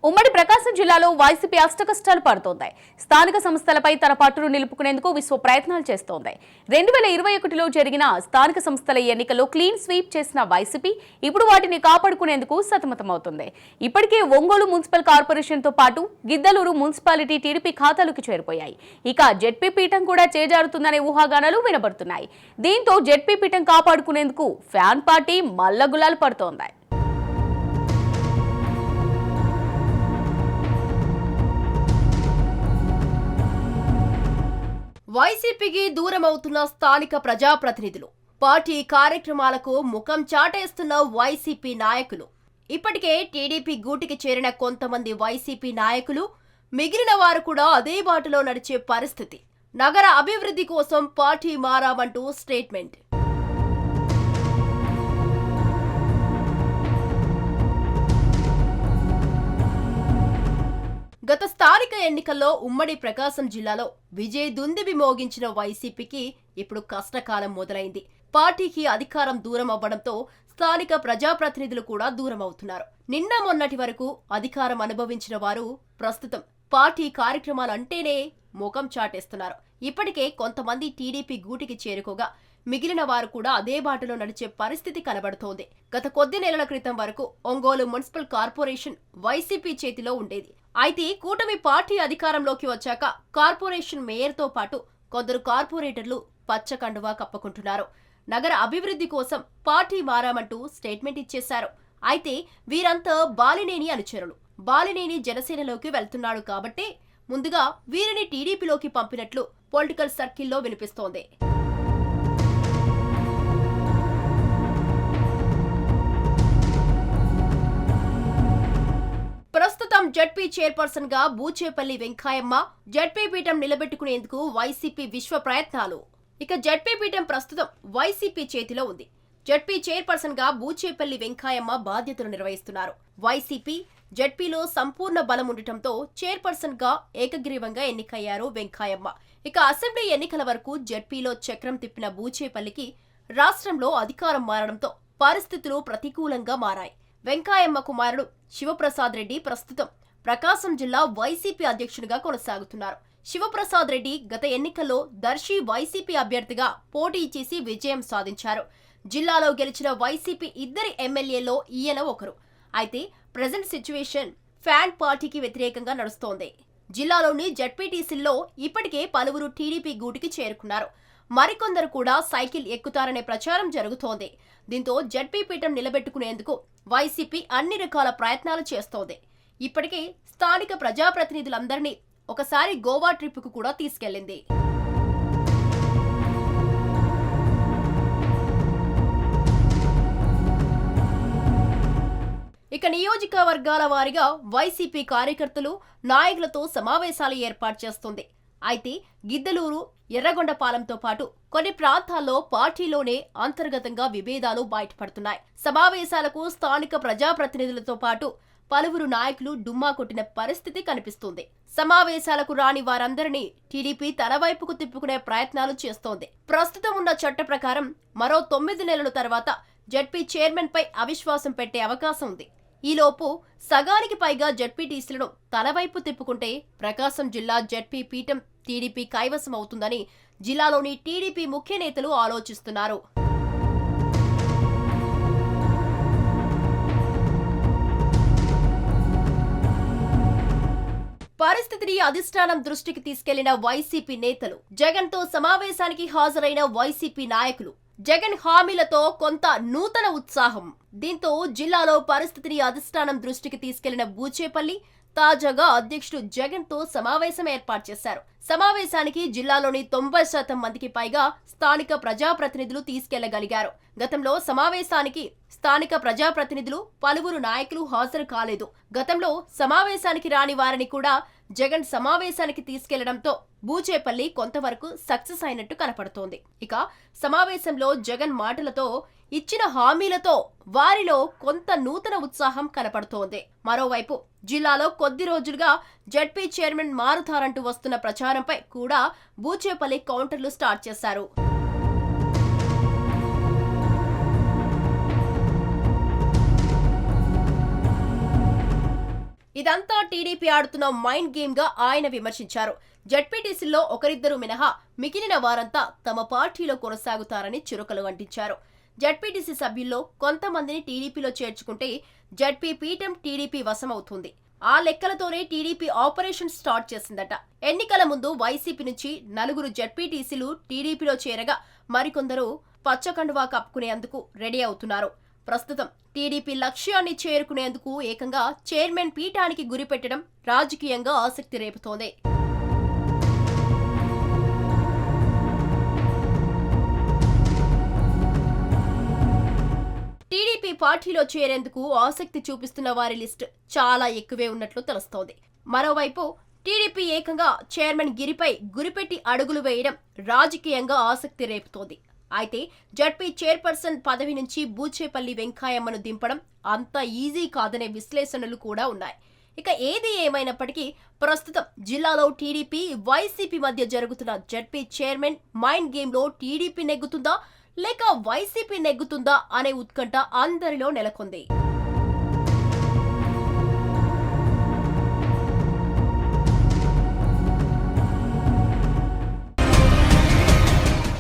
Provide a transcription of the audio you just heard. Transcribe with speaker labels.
Speaker 1: ఉమ్మడి ప్రకాశం జిల్లాలో వైసీపీ అష్టకష్టాలు పడుతోంది. స్థానిక సంస్థలపై తన పట్టును నిలుపుకునేందుకు విశ్వ ప్రయత్నాలు చేస్తోంది. 2021లో జరిగిన స్థానిక సంస్థల ఎన్నికల్లో క్లీన్ స్వీప్ చేసిన వైసీపీ ఇప్పుడు వాటిని కాపాడుకునేందుకు సతమతమవుతుంది. ఇప్పటికే ఒంగోలు మున్సిపల్ కార్పొరేషన్తో పాటు గిద్దలూరు మున్సిపాలిటీ టీడీపీ ఖాతాలోకి చేరిపోయాయి. ఇక జెడ్పీ పీఠం కూడా చేజారుతుందనే ఊహాగానాలు వినబడుతున్నాయి. దీంతో జెడ్పీ పీఠం కాపాడుకునేందుకు ఫ్యాన్ పార్టీ మల్లగులాలు పడుతోంది.
Speaker 2: వైసీపీకి దూరమవుతున్న స్థానిక ప్రజాప్రతినిధులు, పార్టీ కార్యక్రమాలకు ముఖం చాటేస్తున్న వైసీపీ నాయకులు. ఇప్పటికే టీడీపీ గూటికి చేరిన కొంతమంది వైసీపీ నాయకులు, మిగిలిన వారు కూడా అదే బాటలో నడిచే పరిస్థితి. నగర అభివృద్ధి కోసం పార్టీ మారామంటూ స్టేట్మెంట్. గత స్థానిక ఎన్నికల్లో ఉమ్మడి ప్రకాశం జిల్లాలో విజయ దుందుబి మోగించిన వైసీపీకి ఇప్పుడు కష్టకాలం మొదలైంది. పార్టీకి అధికారం దూరం అవ్వడంతో స్థానిక ప్రజాప్రతినిధులు కూడా దూరం అవుతున్నారు. నిన్న మొన్నటి వరకు అధికారం అనుభవించిన వారు ప్రస్తుతం పార్టీ కార్యక్రమాలంటేనే ముఖం చాటేస్తున్నారు. ఇప్పటికే కొంతమంది టీడీపీ గూటికి చేరుకోగా మిగిలిన వారు కూడా అదే బాటలో నడిచే పరిస్థితి కనబడుతోంది. గత కొద్ది నెలల క్రితం వరకు ఒంగోలు మున్సిపల్ కార్పొరేషన్ వైసీపీ చేతిలో ఉండేది. అయితే కూటమి పార్టీ అధికారంలోకి వచ్చాక కార్పొరేషన్ మేయర్తో పాటు కొందరు కార్పొరేటర్లు పచ్చ కండువా కప్పుకుంటున్నారు. నగర అభివృద్ధి కోసం పార్టీ మారామంటూ స్టేట్మెంట్ ఇచ్చేశారు. అయితే వీరంతా బాలినేని అనుచరులు. బాలినేని జనసేనలోకి వెళ్తున్నాడు కాబట్టి ముందుగా వీరిని టీడీపీలోకి పంపినట్లు పొలిటికల్ సర్కిల్లో వినిపిస్తోంది. ప్రస్తుతం జడ్పీ చైర్పర్సన్ గా బూచేపల్లి వెంకాయమ్మ, జడ్పీ పీఠం నిలబెట్టుకునేందుకు వైసీపీ విశ్వ ప్రయత్నాలు. ఇక జడ్పీ పీఠం ప్రస్తుతం వైసీపీ చేతిలో ఉంది. జడ్పీ చైర్పర్సన్ గా బూచేపల్లి వెంకాయమ్మ బాధ్యతలు నిర్వహిస్తున్నారు. వైసీపీ జడ్పీలో సంపూర్ణ బలం ఉండటంతో చైర్పర్సన్ గా ఏకగ్రీవంగా ఎన్నికయ్యారు వెంకాయమ్మ. ఇక అసెంబ్లీ ఎన్నికల వరకు జడ్పీలో చక్రం తిప్పిన బూచేపల్లికి రాష్ట్రంలో అధికారం మారడంతో పరిస్థితులు ప్రతికూలంగా మారాయి. వెంకాయమ్మ కుమారుడు శివప్రసాద్ రెడ్డి ప్రస్తుతం ప్రకాశం జిల్లా వైసీపీ అధ్యక్షుడిగా కొనసాగుతున్నారు. శివప్రసాద్ రెడ్డి గత ఎన్నికల్లో దర్శి వైసీపీ అభ్యర్థిగా పోటీ చేసి విజయం సాధించారు. జిల్లాలో గెలిచిన వైసీపీ ఇద్దరి ఎమ్మెల్యేలో ఈయన ఒకరు. అయితే ప్రెజెంట్ సిచ్యువేషన్ ఫ్యాన్ పార్టీకి వ్యతిరేకంగా నడుస్తోంది. జిల్లాలోని జడ్పీటీసీల్లో ఇప్పటికే పలువురు టీడీపీ గూటికి చేరుకున్నారు. మరికొందరు కూడా సైకిల్ ఎక్కుతారనే ప్రచారం జరుగుతోంది. దీంతో జడ్పీ పీఠం నిలబెట్టుకునేందుకు వైసీపీ అన్ని రకాల ప్రయత్నాలు చేస్తోంది. ఇప్పటికే స్థానిక ప్రజాప్రతినిధులందరినీ ఒకసారి గోవా ట్రిప్కు కూడా తీసుకెళ్లింది. ఇక నియోజకవర్గాల వారీగా వైసీపీ కార్యకర్తలు, నాయకులతో సమావేశాలు ఏర్పాటు చేస్తుంది. అయితే గిద్దలూరు, ఎర్రగొండపాలెంతో పాటు కొన్ని ప్రాంతాల్లో పార్టీలోనే అంతర్గతంగా విభేదాలు బయటపడుతున్నాయి. సమావేశాలకు స్థానిక ప్రజాప్రతినిధులతో పాటు పలువురు నాయకులు డుమ్మా కొట్టిన పరిస్థితి కనిపిస్తుంది. సమావేశాలకు రాని వారందరినీ టీడీపీ తన వైపుకు తిప్పుకునే ప్రయత్నాలు చేస్తోంది. ప్రస్తుతం ఉన్న చట్ట ప్రకారం మరో 9 నెలల తర్వాత జడ్పీ చైర్మన్ పై అవిశ్వాసం పెట్టే అవకాశం ఉంది. ఈలోపు సగానికి పైగా జడ్పీటీసీలను తన వైపు తిప్పుకుంటే ప్రకాశం జిల్లా జడ్పీ పీఠం టీడీపీ కైవసం అవుతుందని జిల్లాలోని టీడీపీ ముఖ్య నేతలు ఆలోచిస్తున్నారు. పరిస్థితిని అధిష్టానం దృష్టికి తీసుకెళ్లిన వైసీపీ నేతలు, జగన్తో సమావేశానికి హాజరైన వైసీపీ నాయకులు, జగన్ హామీలతో కొంత నూతన ఉత్సాహం. దీంతో జిల్లాలో పరిస్థితిని అధిష్టానం దృష్టికి తీసుకెళ్లిన బూచేపల్లి తాజాగా అధ్యక్షుడు జగన్ తో సమావేశం ఏర్పాటు చేశారు. సమావేశానికి జిల్లాలోని 90% మందికి పైగా స్థానిక ప్రజాప్రతినిధులు తీసుకెళ్లగలిగారు. గతంలో సమావేశానికి స్థానిక ప్రజాప్రతినిధులు, పలువురు నాయకులు హాజరు కాలేదు. గతంలో సమావేశానికి రాని వారిని కూడా జగన్ సమావేశానికి తీసుకెళ్లడంతో బూచేపల్లి కొంతవరకు సక్సెస్ అయినట్టు కనపడుతోంది. ఇక సమావేశంలో జగన్ మాటలతో, ఇచ్చిన హామీలతో వారిలో కొంత నూతన ఉత్సాహం కనపడుతోంది. మరోవైపు జిల్లాలో కొద్ది రోజులుగా జడ్పీ చైర్మన్ మారుతారంటూ వస్తున్న ప్రచారంపై కూడా బూచేపల్లి కౌంటర్లు స్టార్ట్ చేశారు. ఇదంతా టీడీపీ ఆడుతున్న మైండ్ గేమ్ గా ఆయన విమర్శించారు. జడ్పీటీసీల్లో ఒకరిద్దరు మినహా మిగిలిన వారంతా తమ పార్టీలో కొనసాగుతారని చురకలు అంటించారు. జడ్పీటీసీ సభ్యుల్లో కొంతమందిని టీడీపీలో చేర్చుకుంటే జడ్పీ పీఠం టీడీపీ వశమవుతుంది. ఆ లెక్కలతోనే టీడీపీ ఆపరేషన్ స్టార్ట్ చేసిందట. ఎన్నికల ముందు వైసీపీ నుంచి 4 జడ్పీటీసీలు టీడీపీలో చేరగా మరికొందరు పచ్చకండువా కప్పుకునేందుకు రెడీ అవుతున్నారు. ప్రస్తుతం టీడీపీ లక్ష్యాన్ని చేరుకునేందుకు ఏకంగా చైర్మన్ పీఠానికి గురిపెట్టడం రాజకీయంగా ఆసక్తి రేపుతోంది. టీడీపీ పార్టీలో చేరేందుకు ఆసక్తి చూపిస్తున్న వారి లిస్ట్ చాలా ఎక్కువే ఉన్నట్లు తెలుస్తోంది. మరోవైపు టీడీపీ ఏకంగా చైర్మన్ గిరిపై గురిపెట్టి అడుగులు వేయడం రాజకీయంగా ఆసక్తి రేపుతోంది. అయితే జడ్పీ చైర్పర్సన్ పదవి నుంచి బూచేపల్లి వెంకాయమ్మను దింపడం అంత ఈజీ కాదనే విశ్లేషణలు కూడా ఉన్నాయి. ఇక ఏది ఏమైనప్పటికీ ప్రస్తుతం జిల్లాలో టీడీపీ వైసీపీ మధ్య జరుగుతున్న జడ్పీ చైర్మన్ మైండ్ గేమ్ లో టీడీపీ నెగ్గుతుందా లేక వైసీపీ నెగ్గుతుందా అనే ఉత్కంఠ అందరిలో నెలకొంది.